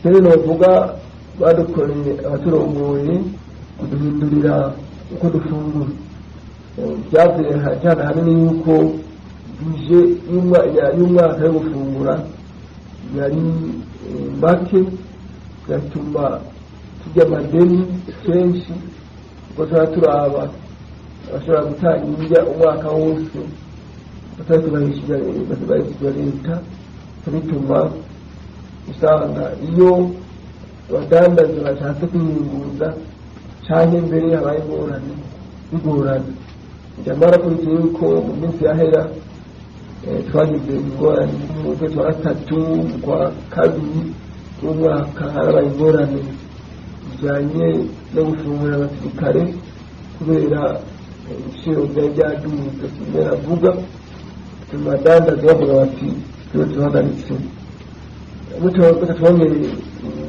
rero novuga badukoreye abaturongoye kuduhindurira uko dufungura. Byavuye cyane hanini yuko bije y'umwaka yo gufungura yari make, gatuma tujya amadeni kenshi kuko tuba turaba bashobora gutangira umwaka wose batari tubahishyura leta, bituma usanga iyo abadandaza bashatse kwiyunguruza cyane mbere habaye bigorana. Nyamara kurikiye yuko mu minsi yahera twagize ingorane mu kwezi kwa gatatu kwa kabiri w'umwaka, harabaye ingorane bijyanye no gufungura abasirikare kubera ibiciro byari byaduze kimwe avuga, bituma abadandaza bavuga bati twe tuhagaritse twongereye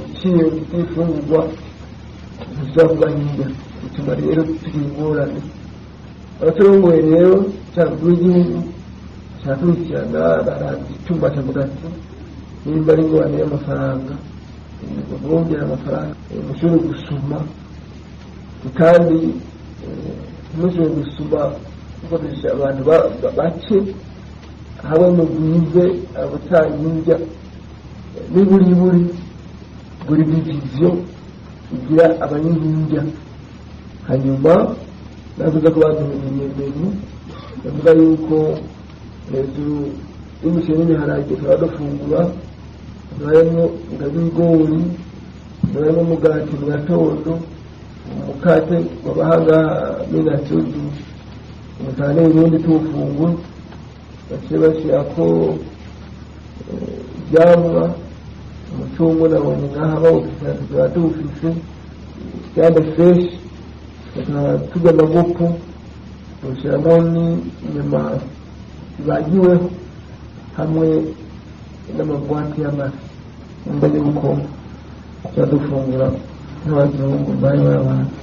ibiciro by'ifungurwa tuzakubahinga, bituma rero tugira ingorane. Abaturongoye rero cyangwa w'igihugu cyakurikirana baragituma cyavuga ati nimba ari ingorane y'amafaranga bongera amafaranga mushobore gusuma, kandi mushobore gusuma gukoresha abantu bake, habe mugwize abatangirya buri diviziyo igira abanyinjya. Hanyuma navuga ko baduhinduriye bavuga yuko hejuru y'umuceri n'ibiharage tuba dufungura, turabona ibigori, turabona umugati mu gatondo, umukate w'abahanga n'inatudu, umutane ibindi tuwufungura, baciye bashyira ko ibyamwa, umutungo nabonye nk'aha bawufise, tuba tuwufise kandi fresh, tujya amagufu tuwushyiramo n'inyama zibagiweho hamwe n'amabwate y'amafi. Mbere y'uko tuba dufungura nk'abazungu bari abantu